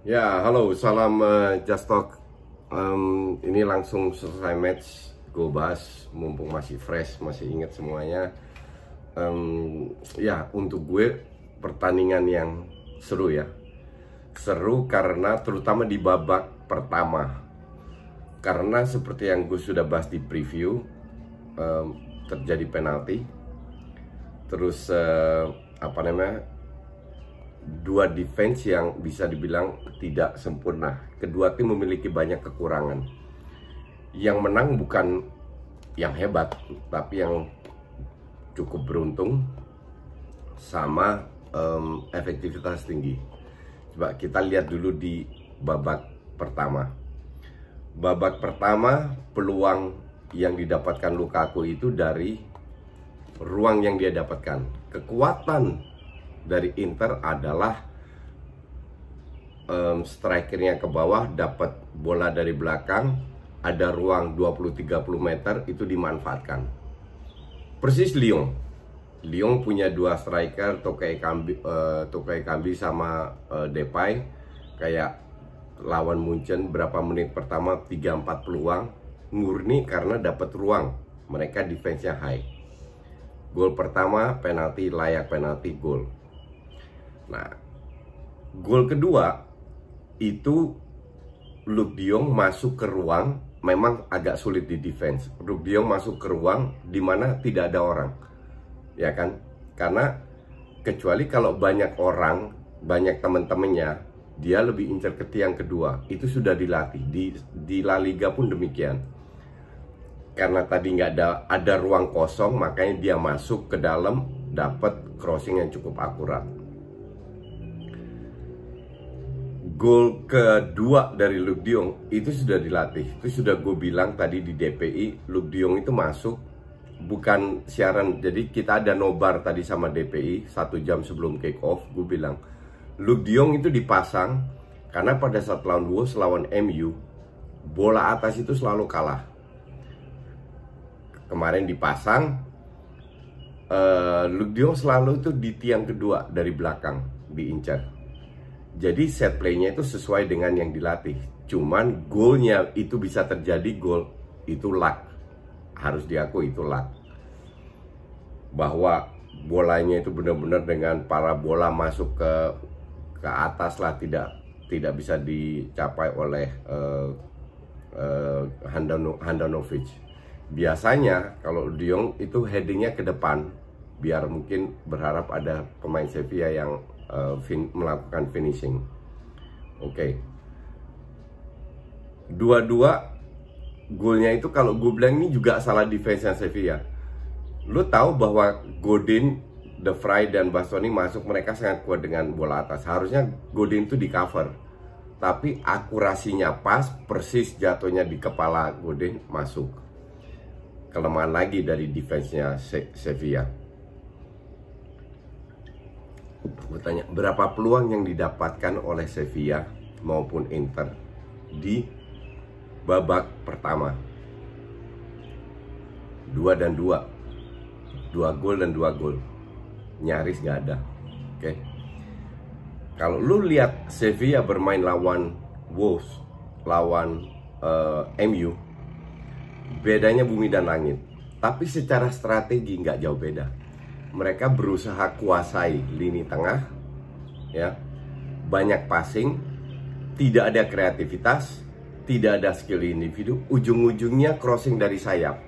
Ya, halo, salam Just Talk. Ini langsung selesai match, gue bahas mumpung masih fresh, masih ingat semuanya. Ya, untuk gue pertandingan yang seru ya. Seru karena terutama di babak pertama. Karena seperti yang gue sudah bahas di preview, terjadi penalti. Terus apa namanya? Dua defense yang bisa dibilang tidak sempurna. Kedua tim memiliki banyak kekurangan. Yang menang bukan yang hebat, tapi yang cukup beruntung sama efektivitas tinggi. Coba kita lihat dulu di babak pertama. Babak pertama, peluang yang didapatkan Lukaku itu dari ruang yang dia dapatkan. Kekuatan dari Inter adalah strikernya ke bawah, dapat bola dari belakang, ada ruang 20-30 meter, itu dimanfaatkan. Persis Lyon punya dua striker, Tokay Kambi sama Depay. Kayak lawan Munchen berapa menit pertama 3-4 peluang murni karena dapat ruang, mereka defense-nya high. Gol pertama penalti, layak penalti, gol. Nah, gol kedua itu Luuk de Jong masuk ke ruang, memang agak sulit di defense. Luuk de Jong masuk ke ruang di mana tidak ada orang, ya kan? Karena kecuali kalau banyak orang, banyak teman-temannya, dia lebih incer ke tiang kedua. Itu sudah dilatih di La Liga pun demikian. Karena tadi nggak ada ruang kosong, makanya dia masuk ke dalam, dapat crossing yang cukup akurat. Gol kedua dari Luuk de Jong itu sudah dilatih. Itu sudah gue bilang tadi di DPI, Luuk de Jong itu masuk bukan siaran. Jadi kita ada nobar tadi sama DPI 1 jam sebelum kick off. Gue bilang Luuk de Jong itu dipasang karena pada saat lawan Wolves, lawan MU, bola atas itu selalu kalah. Kemarin dipasang, Luuk de Jong selalu itu di tiang kedua dari belakang diincar. Jadi set play-nya itu sesuai dengan yang dilatih. Cuman golnya itu bisa terjadi gol, itu luck. Harus diakui itu luck. Bahwa bolanya itu benar-benar dengan parabola masuk ke atas lah, tidak bisa dicapai oleh Handanovic. Biasanya kalau de Jong itu headingnya ke depan, biar mungkin berharap ada pemain Sevilla yang melakukan finishing. Oke. Dua-dua golnya itu kalau gue bilang ini juga salah defense-nya Sevilla. Lu tahu bahwa Godin, De Vrij dan Bastoni masuk, mereka sangat kuat dengan bola atas. Harusnya Godin itu di cover, tapi akurasinya pas, persis jatuhnya di kepala Godin, masuk. Kelemahan lagi dari defense-nya Sevilla. Gue tanya, berapa peluang yang didapatkan oleh Sevilla maupun Inter di babak pertama? 2 dan 2 gol dan 2 gol, nyaris gak ada. Oke. Kalau lu lihat Sevilla bermain lawan Wolves, lawan MU, bedanya bumi dan langit. Tapi secara strategi nggak jauh beda. Mereka berusaha kuasai lini tengah, ya, banyak passing, tidak ada kreativitas, tidak ada skill individu, ujung-ujungnya crossing dari sayap.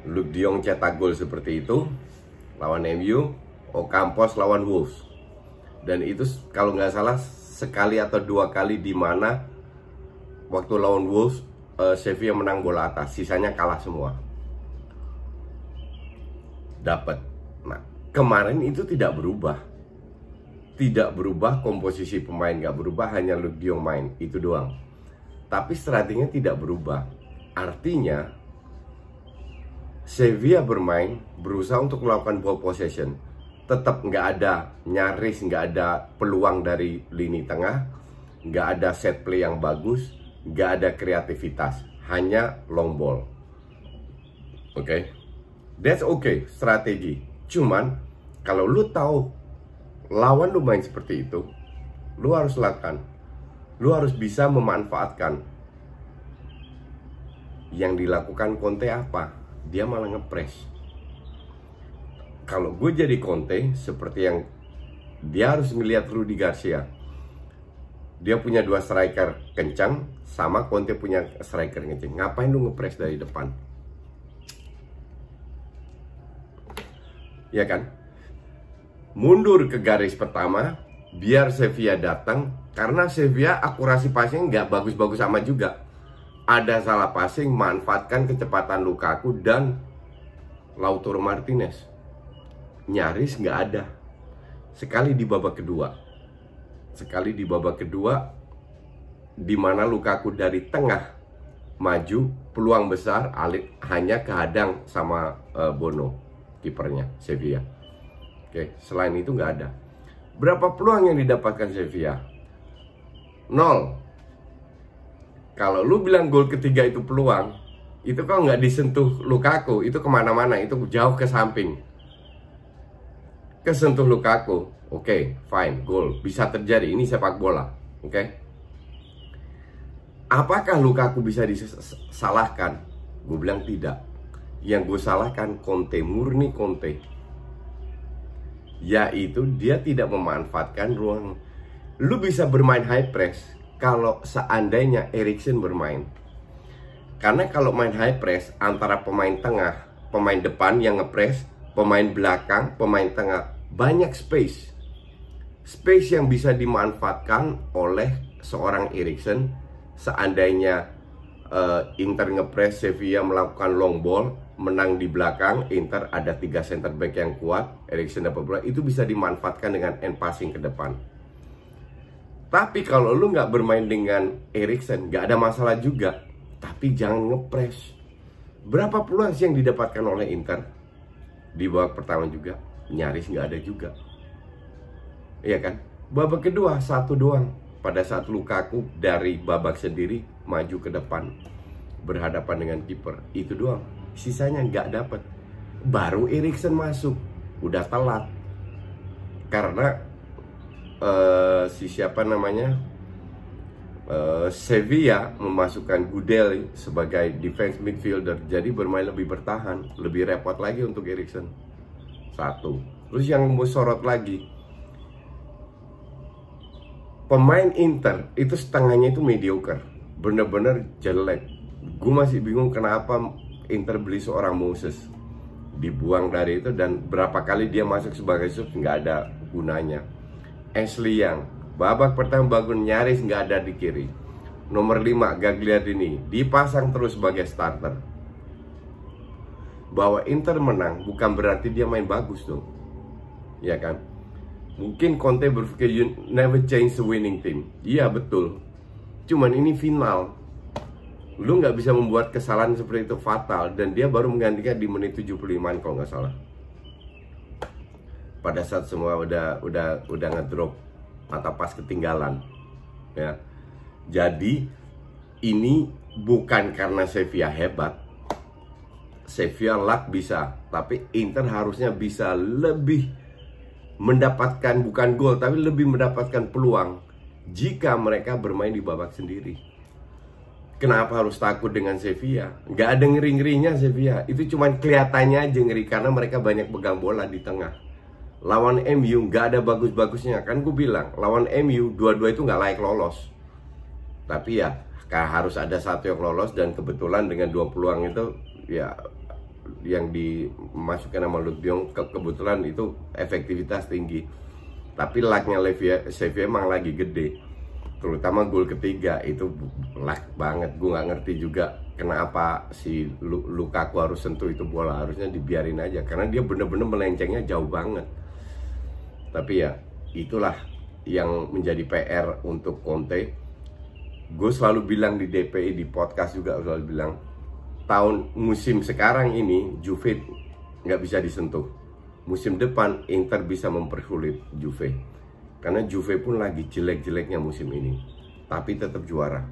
Luuk de Jong cetak gol seperti itu lawan MU, Ocampos lawan Wolves, dan itu kalau nggak salah sekali atau 2 kali di mana waktu lawan Wolves Sevilla menang bola atas, sisanya kalah semua. Dapat. Nah, kemarin itu tidak berubah. Tidak berubah, komposisi pemain nggak berubah, hanya Luuk de Jong main, itu doang. Tapi strateginya tidak berubah. Artinya, Sevilla bermain, berusaha untuk melakukan ball possession. Tetap nggak ada, nyaris nggak ada peluang dari lini tengah, nggak ada set play yang bagus, nggak ada kreativitas, hanya long ball. Oke? That's okay, strategi. Cuman kalau lu tahu lawan lu main seperti itu, lu harus lakukan Lu harus bisa memanfaatkan. Yang dilakukan Conte apa? Dia malah ngepres. Kalau gue jadi Conte, seperti yang dia harus ngelihat Rudi Garcia. Dia punya 2 striker kencang, sama Conte punya striker kencang. Ngapain lu ngepres dari depan? Ya kan? Mundur ke garis pertama, biar Sevilla datang. Karena Sevilla akurasi passing nggak bagus-bagus sama juga. Ada salah passing, manfaatkan kecepatan Lukaku dan Lautaro Martinez. Nyaris nggak ada. Sekali di babak kedua, di mana Lukaku dari tengah maju, peluang besar hanya kehadang sama Bono, kipernya Sevilla. Oke, selain itu nggak ada. Berapa peluang yang didapatkan Sevilla? 0. Kalau lu bilang gol ketiga itu peluang, itu kalau nggak disentuh Lukaku, itu kemana-mana, itu jauh ke samping. Kesentuh Lukaku, oke, fine, gol, bisa terjadi, ini sepak bola, oke. Apakah Lukaku bisa disalahkan? Gue bilang tidak. Yang gue salahkan Conte, murni Conte, yaitu dia tidak memanfaatkan ruang. Lu bisa bermain high press kalau seandainya Eriksen bermain. Karena kalau main high press antara pemain tengah, pemain depan yang ngepres, pemain belakang, pemain tengah, banyak space yang bisa dimanfaatkan oleh seorang Eriksen. Seandainya Inter ngepres, Sevilla melakukan long ball, menang di belakang, Inter ada 3 center back yang kuat, Eriksen dapat bola, itu bisa dimanfaatkan dengan end passing ke depan. Tapi kalau lu nggak bermain dengan Eriksen, nggak ada masalah juga. Tapi jangan ngepres. Berapa peluang sih yang didapatkan oleh Inter di babak pertama juga? Nyaris nggak ada juga. Iya kan? Babak kedua 1 doang. Pada saat Lukaku dari babak sendiri maju ke depan berhadapan dengan kiper, itu doang. Sisanya nggak dapat. Baru Eriksen masuk, udah telat. Karena Sevilla memasukkan Gudel sebagai defense midfielder, jadi bermain lebih bertahan, lebih repot lagi untuk Eriksen. 1. Terus yang mau sorot lagi, pemain Inter itu setengahnya itu mediocre, bener-bener jelek. Gue masih bingung kenapa Inter beli seorang Moses, dibuang dari itu, dan berapa kali dia masuk sebagai sub nggak ada gunanya. Ashley Young, babak pertama bagus, nyaris nggak ada di kiri. Nomor 5 Gagliardini dipasang terus sebagai starter. Bahwa Inter menang bukan berarti dia main bagus dong, ya kan? Mungkin Conte berpikir you never change the winning team. Iya betul, cuman ini final. Lu nggak bisa membuat kesalahan seperti itu fatal, dan dia baru menggantikan di menit 75 kalau nggak salah. Pada saat semua udah ngedrop, mata pas ketinggalan, ya. Jadi ini bukan karena Sevilla hebat, Sevilla luck bisa, tapi Inter harusnya bisa lebih mendapatkan, bukan gol, tapi lebih mendapatkan peluang jika mereka bermain di babak sendiri. Kenapa harus takut dengan Sevilla? Nggak ada ngeri-ngerinya Sevilla. Itu cuma kelihatannya aja ngeri karena mereka banyak pegang bola di tengah. Lawan MU nggak ada bagus-bagusnya. Kan gue bilang, lawan MU dua-dua itu nggak layak lolos. Tapi ya harus ada satu yang lolos, dan kebetulan dengan 2 peluang itu ya yang dimasukkan sama Luke de Jong, kebetulan itu efektivitas tinggi. Tapi lucknya Sevilla emang lagi gede. Terutama gol ketiga itu luck banget. Gue nggak ngerti juga kenapa si Lukaku harus sentuh itu bola. Harusnya dibiarin aja karena dia bener-bener melencengnya jauh banget. Tapi ya itulah yang menjadi PR untuk Conte. Gue selalu bilang di DPI, di podcast juga selalu bilang, musim sekarang ini Juve nggak bisa disentuh. Musim depan Inter bisa mempersulit Juve, karena Juve pun lagi jelek-jeleknya musim ini, tapi tetap juara.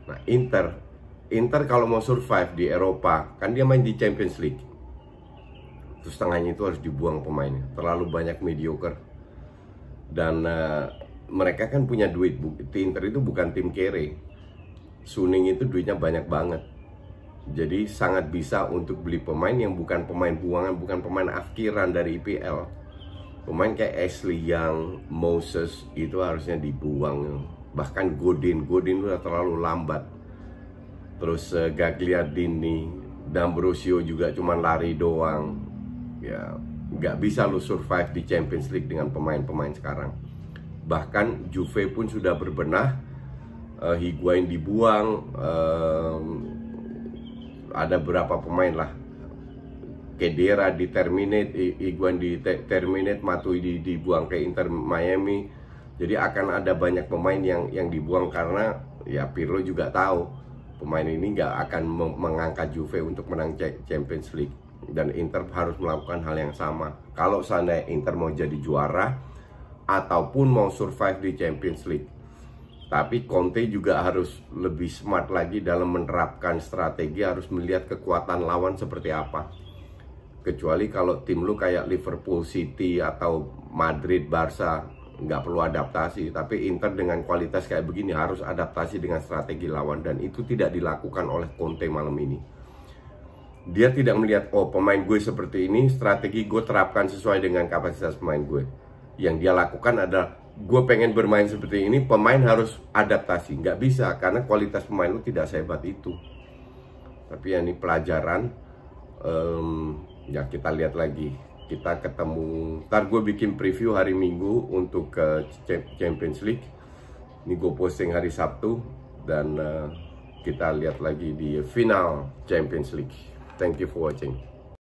Nah Inter kalau mau survive di Eropa, kan dia main di Champions League, terus tengahnya itu harus dibuang pemainnya, terlalu banyak mediocre. Dan mereka kan punya duit. Inter itu bukan tim kere. Suning itu duitnya banyak banget. Jadi sangat bisa untuk beli pemain yang bukan pemain buangan, bukan pemain afkiran dari IPL. Pemain kayak Ashley Young, Moses itu harusnya dibuang. Bahkan Godin udah terlalu lambat. Terus Gagliardini, D'Ambrosio juga cuma lari doang. Ya, nggak bisa lu survive di Champions League dengan pemain-pemain sekarang. Bahkan Juve pun sudah berbenah. Higuain dibuang. Ada berapa pemain lah. Khedira di terminate, Higuain di terminate, Matuidi dibuang ke Inter Miami. Jadi akan ada banyak pemain yang dibuang karena ya Pirlo juga tahu pemain ini nggak akan mengangkat Juve untuk menang Champions League, dan Inter harus melakukan hal yang sama. Kalau seandainya Inter mau jadi juara ataupun mau survive di Champions League. Tapi Conte juga harus lebih smart lagi dalam menerapkan strategi, harus melihat kekuatan lawan seperti apa. Kecuali kalau tim lu kayak Liverpool, City, atau Madrid, Barca, nggak perlu adaptasi. Tapi Inter dengan kualitas kayak begini harus adaptasi dengan strategi lawan, dan itu tidak dilakukan oleh Conte malam ini. Dia tidak melihat, oh pemain gue seperti ini, strategi gue terapkan sesuai dengan kapasitas pemain gue. Yang dia lakukan adalah, gue pengen bermain seperti ini, pemain harus adaptasi. Nggak bisa, karena kualitas pemain lu tidak sehebat itu. Tapi ya ini pelajaran. Ya kita lihat lagi. Kita ketemu, ntar gue bikin preview hari Minggu untuk Champions League. Ini gue posting hari Sabtu. Dan kita lihat lagi di final Champions League. Thank you for watching.